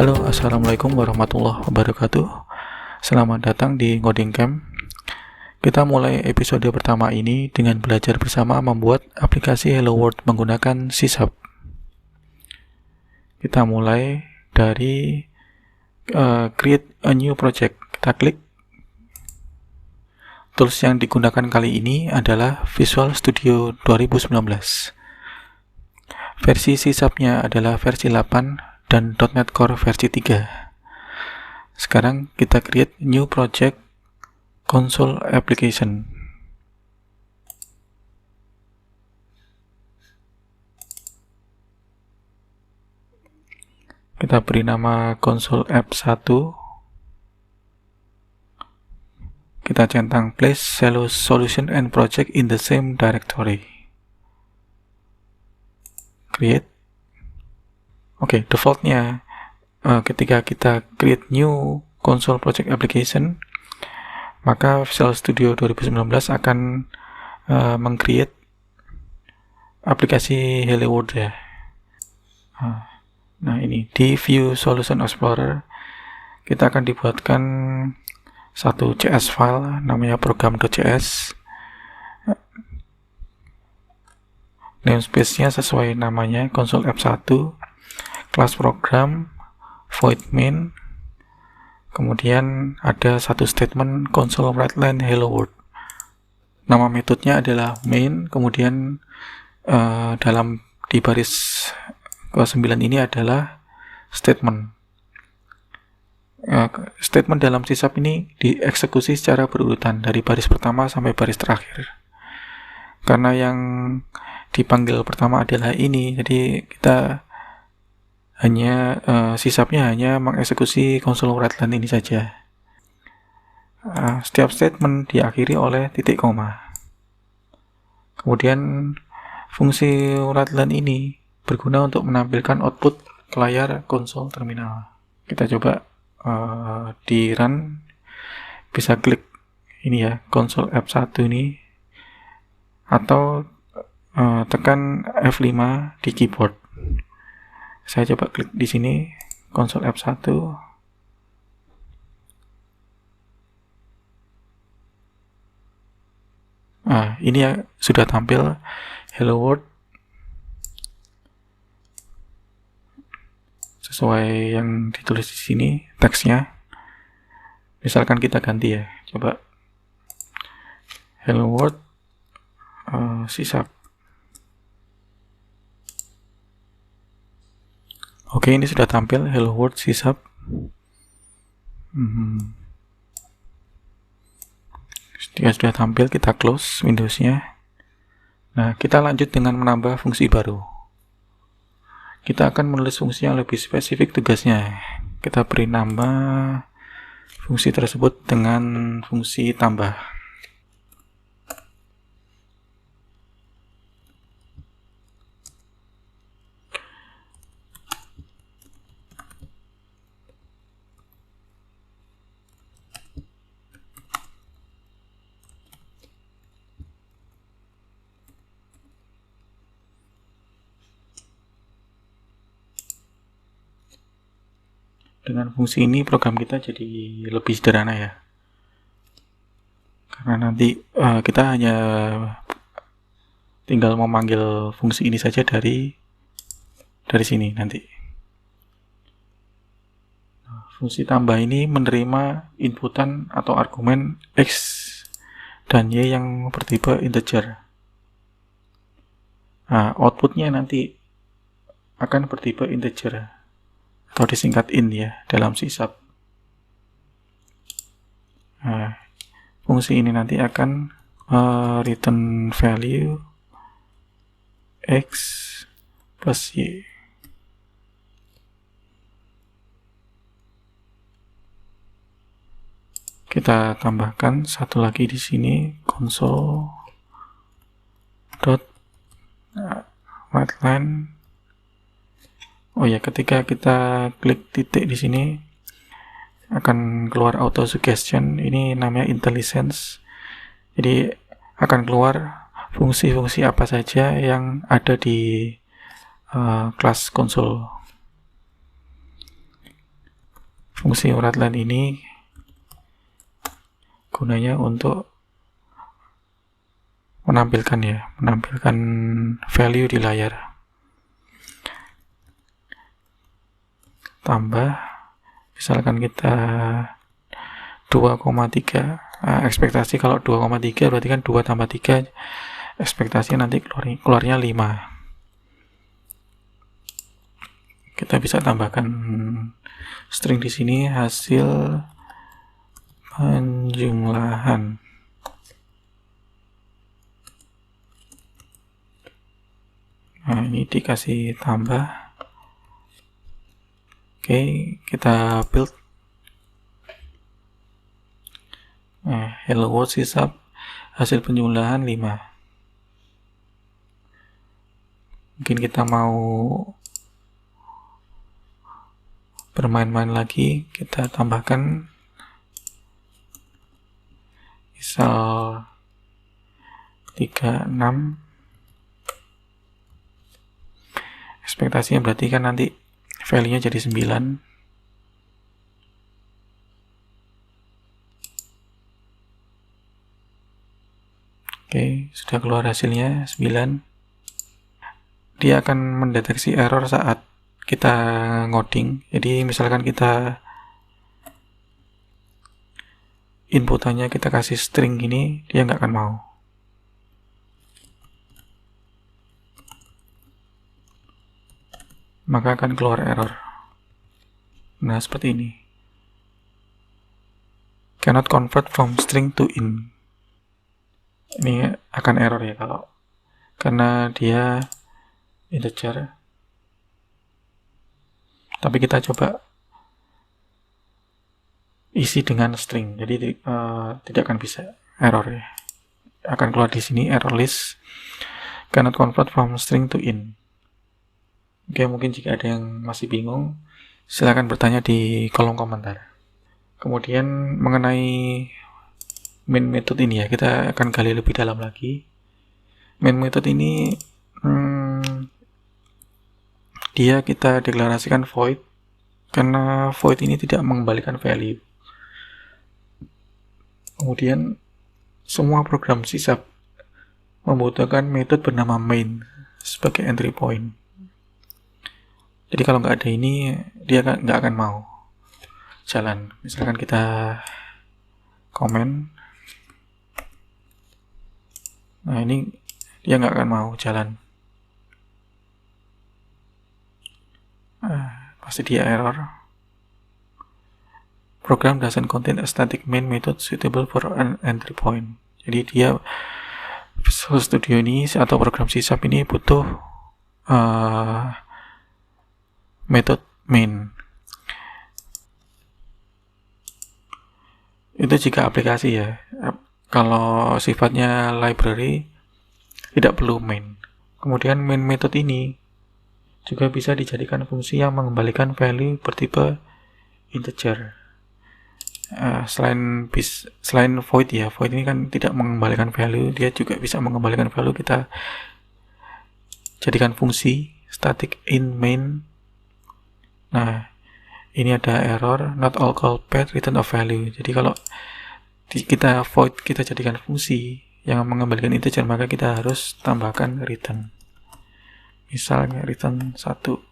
Halo, assalamualaikum warahmatullahi wabarakatuh. Selamat datang di Ngoding Camp. Kita mulai episode pertama ini dengan belajar bersama membuat aplikasi Hello World menggunakan C#. Kita mulai dari create a new project. Kita klik. Tools yang digunakan kali ini adalah Visual Studio 2019. Versi C#-nya adalah versi 8 dan .NET Core versi 3. Sekarang kita create new project console application. Kita beri nama console app 1. Kita centang place solution and project in the same directory. Create. Oke, defaultnya ketika kita create new console project application, maka Visual Studio 2019 akan meng-create aplikasi Hello World ya. Nah, ini di View Solution Explorer kita akan dibuatkan satu CS file namanya program.cs. Namespace-nya sesuai namanya console app 1, class program, void main, kemudian ada satu statement console writeline hello world. Nama metodenya adalah main, kemudian di baris ke-9 ini adalah statement. Statement dalam C# ini dieksekusi secara berurutan dari baris pertama sampai baris terakhir. Karena yang dipanggil pertama adalah ini, jadi kita hanya C#-nya hanya mengeksekusi console writeline ini saja. Setiap statement diakhiri oleh titik koma. Kemudian fungsi writeline ini berguna untuk menampilkan output ke layar konsol terminal. Kita coba di run, bisa klik ini ya, console app 1 ini, atau tekan F5 di keyboard. Saya coba klik di sini, console app 1. Ini ya sudah tampil Hello World sesuai yang ditulis di sini teksnya. Misalkan kita ganti ya, coba Hello World C#. Oke, ini sudah tampil Hello World C#. Jika sudah tampil, kita close Windows-nya. Nah, kita lanjut dengan menambah fungsi baru. Kita akan menulis fungsi yang lebih spesifik tugasnya. Kita beri nama fungsi tersebut dengan fungsi tambah. Dengan fungsi ini program kita jadi lebih sederhana ya, karena nanti kita hanya tinggal memanggil fungsi ini saja dari sini nanti. Fungsi tambah ini menerima inputan atau argumen X dan Y yang bertipe integer. Outputnya nanti akan bertipe integer atau disingkat int ya dalam C#. Fungsi ini nanti akan return value X plus Y. Kita tambahkan satu lagi di sini, console dot writeline. Oh ya, ketika kita klik titik di sini akan keluar auto suggestion. Ini namanya IntelliSense. Jadi akan keluar fungsi-fungsi apa saja yang ada di kelas konsol. Fungsi writeLine ini gunanya untuk menampilkan value di layar. Tambah, misalkan kita 2,3, ekspektasi kalau 2,3 berarti kan 2 tambah 3, ekspektasinya nanti keluarnya 5. Kita bisa tambahkan string di sini, hasil penjumlahan. Nah, ini dikasih tambah. Oke, kita build. Hello world sisap, hasil penjumlahan 5. Mungkin kita mau bermain-main lagi, kita tambahkan misal 36. Ekspektasinya berarti kan nanti value-nya jadi 9. Oke, sudah keluar hasilnya 9. Dia akan mendeteksi error saat kita ngoding. Jadi misalkan kita inputannya kita kasih string gini, dia nggak akan mau. Maka akan keluar error. Nah, seperti ini. Cannot convert from string to int. Ini akan error ya karena dia integer. Tapi kita coba isi dengan string, jadi tidak akan bisa error ya. Akan keluar di sini error list cannot convert from string to int. Oke, mungkin jika ada yang masih bingung, silakan bertanya di kolom komentar. Kemudian mengenai main method ini ya, kita akan gali lebih dalam lagi. Main method ini dia kita deklarasikan void karena void ini tidak mengembalikan value. Kemudian semua program sisap membutuhkan metode bernama main sebagai entry point. Jadi kalau nggak ada ini, dia nggak akan mau jalan. Misalkan kita komen, nah ini dia nggak akan mau jalan. Pasti dia error. Program doesn't contain a static main method suitable for an entry point. Jadi dia Visual Studio ini atau program sisap ini butuh metode main. Itu jika aplikasi ya. Kalau sifatnya library tidak perlu main. Kemudian main method ini juga bisa dijadikan fungsi yang mengembalikan value bertipe integer. Selain void ya, void ini kan tidak mengembalikan value, dia juga bisa mengembalikan value. Kita jadikan fungsi static in main. Nah, ini ada error not all call path return of value. Jadi kalau kita void, kita jadikan fungsi yang mengembalikan integer, maka kita harus tambahkan return. Misalnya return 1.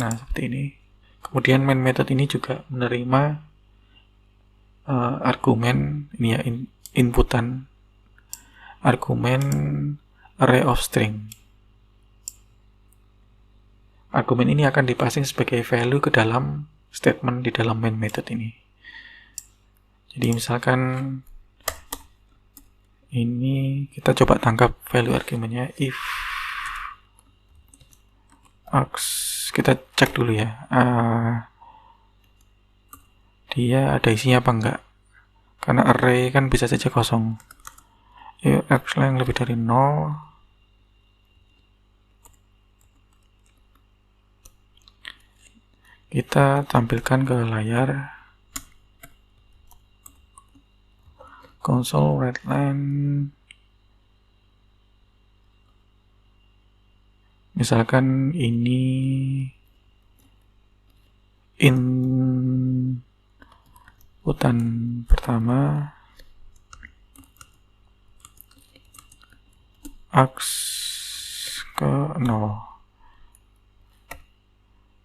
Nah, seperti ini. Kemudian main method ini juga menerima argumen ini ya, inputan argumen array of string. Argumen ini akan dipasang sebagai value ke dalam statement di dalam main method ini. Jadi misalkan ini kita coba tangkap value argumennya if args. Kita cek dulu ya, dia ada isinya apa enggak, karena array kan bisa saja kosong. Yuk, x yang lebih dari 0. Kita tampilkan ke layar console writeLine. Misalkan ini inputan pertama aks ke 0,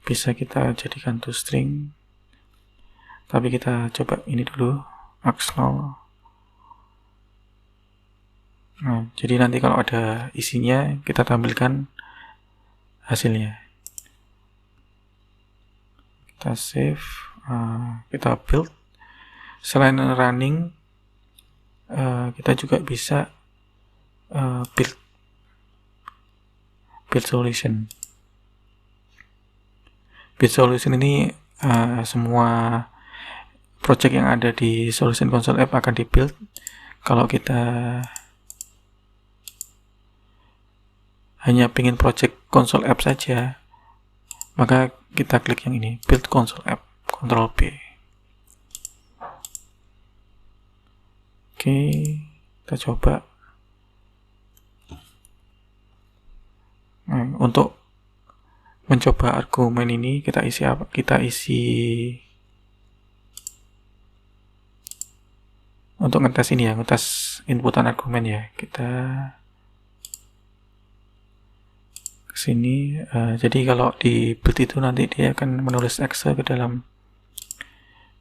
bisa kita jadikan toString, tapi kita coba ini dulu, aks 0. Nah, jadi nanti kalau ada isinya kita tampilkan hasilnya. Kita save, kita build. Selain running, kita juga bisa build solution. Build solution ini semua project yang ada di Solution Console App akan di-build. Kalau kita hanya pengen project console app saja, maka kita klik yang ini, build console app, Ctrl B. Oke, kita coba. Nah, untuk mencoba argumen ini kita isi apa? Kita isi untuk ngetes ini ya, ngetes inputan argumen ya. Kita sini, jadi kalau di build itu nanti dia akan menulis exe ke dalam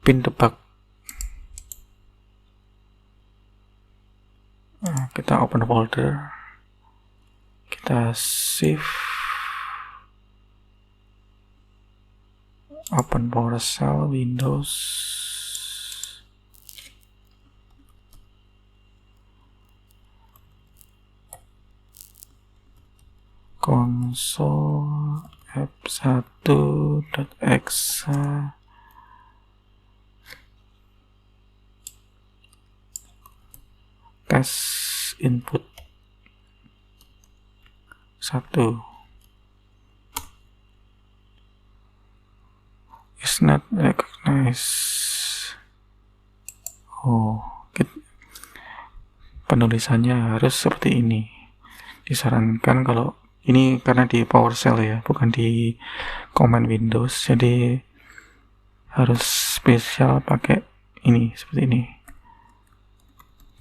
pin debug. Kita open folder, kita save, open PowerShell, Windows, console f1.exe test input 1 is not recognized. Penulisannya harus seperti ini. Disarankan kalau ini karena di PowerShell ya, bukan di command Windows, jadi harus spesial pakai ini, seperti ini.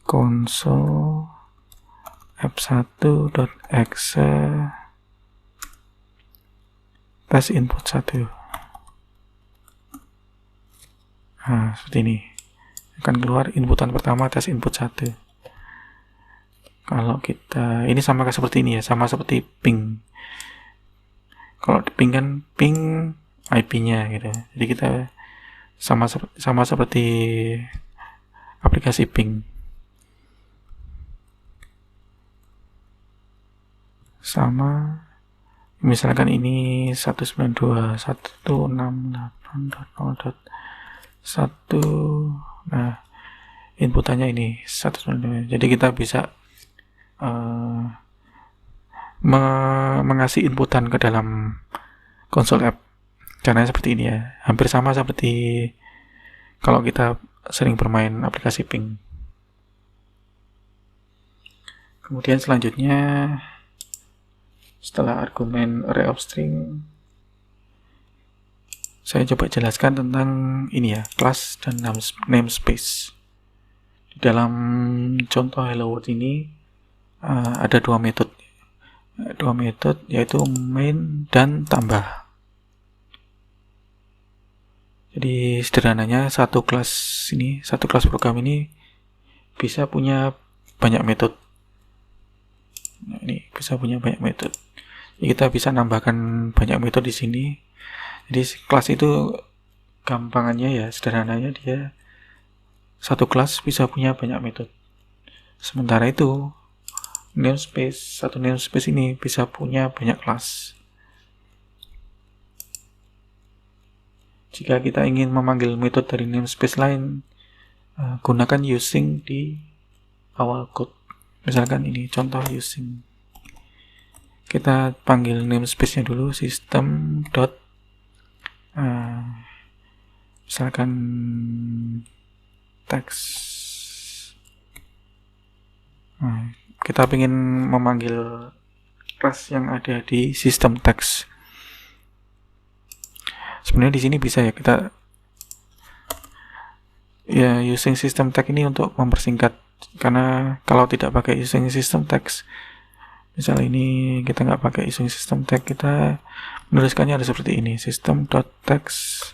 Console f1.exe test input 1. Nah, seperti ini. Akan keluar inputan pertama test input 1. Kalau kita, ini sama seperti ini ya, sama seperti ping. Kalau ping kan ping IP-nya gitu. Jadi kita sama seperti aplikasi ping. Sama, misalkan ini 192.168.0.1. Nah, inputannya ini 192. Jadi kita bisa mengasih inputan ke dalam console app. Caranya seperti ini ya, hampir sama seperti kalau kita sering bermain aplikasi ping. Kemudian selanjutnya, setelah argumen array of string, saya coba jelaskan tentang ini ya, class dan namespace. Di dalam contoh Hello World ini ada dua metode yaitu main dan tambah. Jadi sederhananya satu kelas program ini bisa punya banyak metode. Nah, ini bisa punya banyak metode. Jadi kita bisa nambahkan banyak metode di sini. Jadi kelas itu gampangannya ya, sederhananya dia satu kelas bisa punya banyak metode. Sementara itu satu namespace ini bisa punya banyak kelas. Jika kita ingin memanggil metode dari namespace lain, gunakan using di awal code. Misalkan ini contoh using. Kita panggil namespace-nya dulu, system dot misalkan text. Kita ingin memanggil kelas yang ada di system text. Sebenarnya di sini bisa ya kita ya using system tag ini untuk mempersingkat, karena kalau tidak pakai using system text, misal ini kita nggak pakai using system tag, kita menuliskannya ada seperti ini, system.text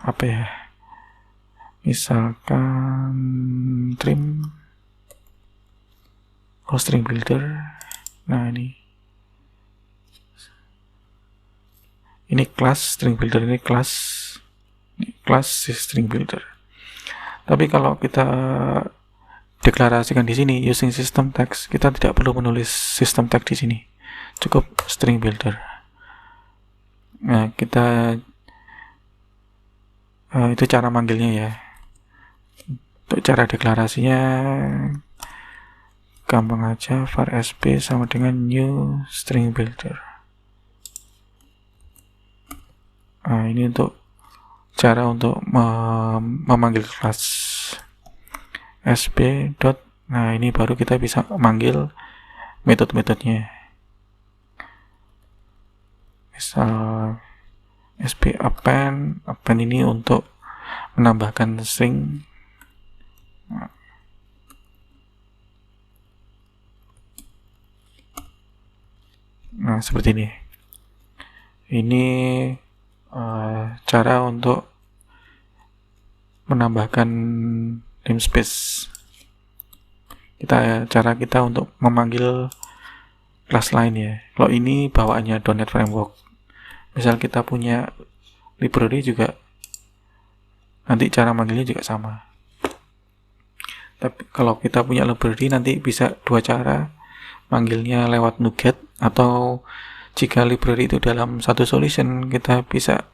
apa ya, misalkan trim string builder. Nah ini class string builder, ini class string builder. Tapi kalau kita deklarasikan di sini using system text, kita tidak perlu menulis system tag di sini, cukup string builder. Nah, kita itu cara manggilnya ya. Untuk cara deklarasinya gampang aja, var sp sama dengan new string builder. Nah, ini untuk cara untuk memanggil kelas sp dot. Nah, ini baru kita bisa manggil metode-metodenya. Misal sp append ini untuk menambahkan string. Nah, seperti ini. Ini cara untuk menambahkan namespace. Cara kita untuk memanggil kelas lain ya. Kalau ini bawaannya .NET Framework. Misal kita punya library juga, nanti cara manggilnya juga sama. Tapi kalau kita punya library nanti bisa dua cara, manggilnya lewat NuGet, atau jika library itu dalam satu solution, kita bisa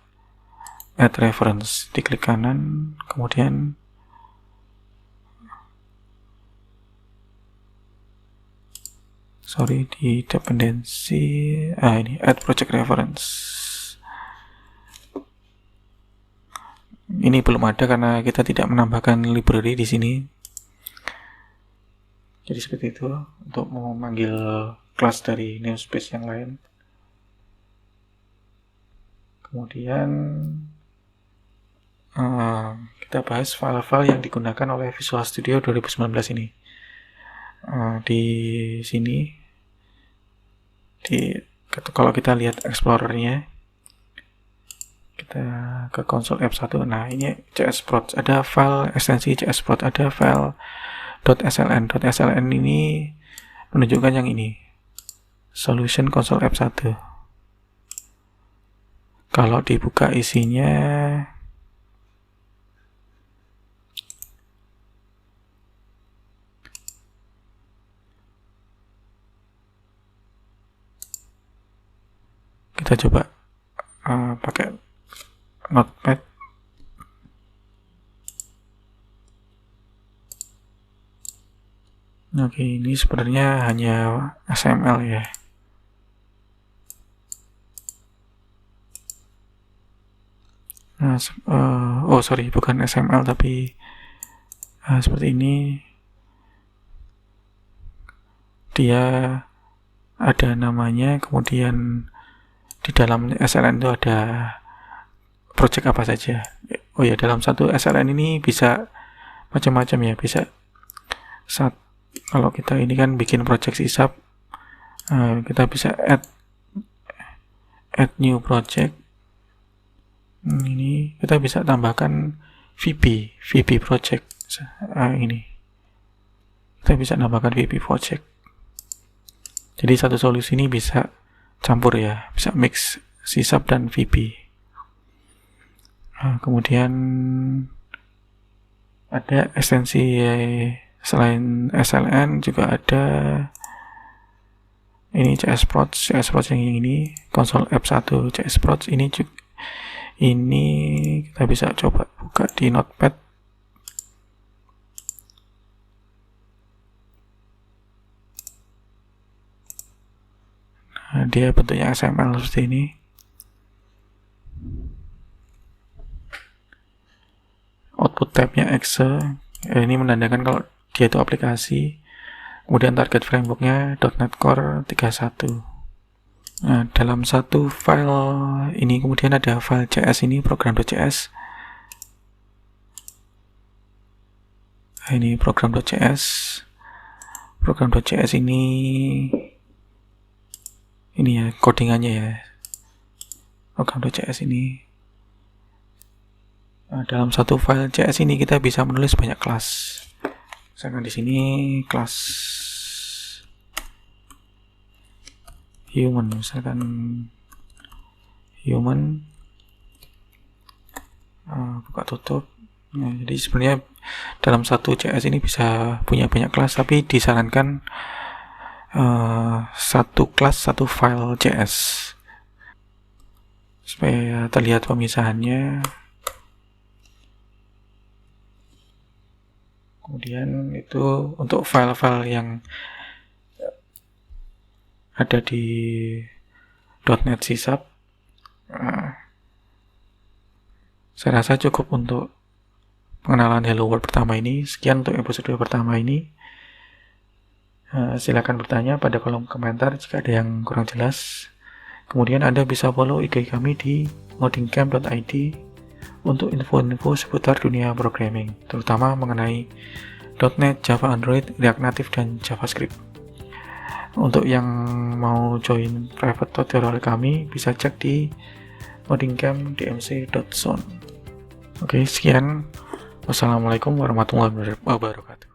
add reference, diklik kanan, kemudian di dependency, ini add project reference. Ini belum ada karena kita tidak menambahkan library di sini. Jadi seperti itu untuk memanggil kelas dari namespace yang lain. Kemudian kita bahas file-file yang digunakan oleh Visual Studio 2019 ini. Di sini, kalau kita lihat Explorer-nya, kita ke konsol F1. Nah, ini csprot, ada file ekstensi csprot, ada file .sln. .sln ini menunjukkan yang ini, solution console F1. Kalau dibuka isinya, kita coba pakai notepad. Oke, ini sebenarnya hanya XML ya. Nah, sorry, bukan XML tapi seperti ini. Dia ada namanya, kemudian di dalam SLN itu ada project apa saja. Oh ya, dalam satu SLN ini bisa macam-macam ya, bisa kalau kita ini kan bikin project sisap, kita bisa add new project. Ini kita bisa tambahkan VB project. Ini kita bisa tambahkan VB project. Jadi satu solusi ini bisa campur ya, bisa mix sisap dan VB. Kemudian ada ekstensi selain SLN juga ada ini csprot yang ini, konsol F1 csprot ini juga. Ini kita bisa coba buka di notepad. Nah, dia bentuknya XML seperti ini. Output tabnya exe, ini menandakan kalau dia itu aplikasi. Kemudian target frameworknya .NET Core 31. Nah, dalam satu file ini kemudian ada file CS ini, program.cs. Nah, ini program.cs. Program.cs ini ya codingannya ya. Program.cs ini. Nah, dalam satu file CS ini kita bisa menulis banyak kelas. Misalkan di sini kelas human, misalkan human, buka tutup. Nah, jadi sebenarnya dalam satu CS ini bisa punya banyak kelas, tapi disarankan satu kelas satu file CS supaya terlihat pemisahannya. Kemudian itu untuk file-file yang ada di .NET C#. Saya rasa cukup untuk pengenalan Hello World pertama ini. Sekian untuk episode pertama ini. Silakan bertanya pada kolom komentar jika ada yang kurang jelas. Kemudian Anda bisa follow IG kami di ngodingcamp.id untuk info-info seputar dunia programming, terutama mengenai .NET, Java, Android, React Native, dan JavaScript. Untuk yang mau join private tutorial kami, bisa cek di ngodingcamp.dmc.zone. Oke, sekian. Wassalamualaikum warahmatullahi wabarakatuh.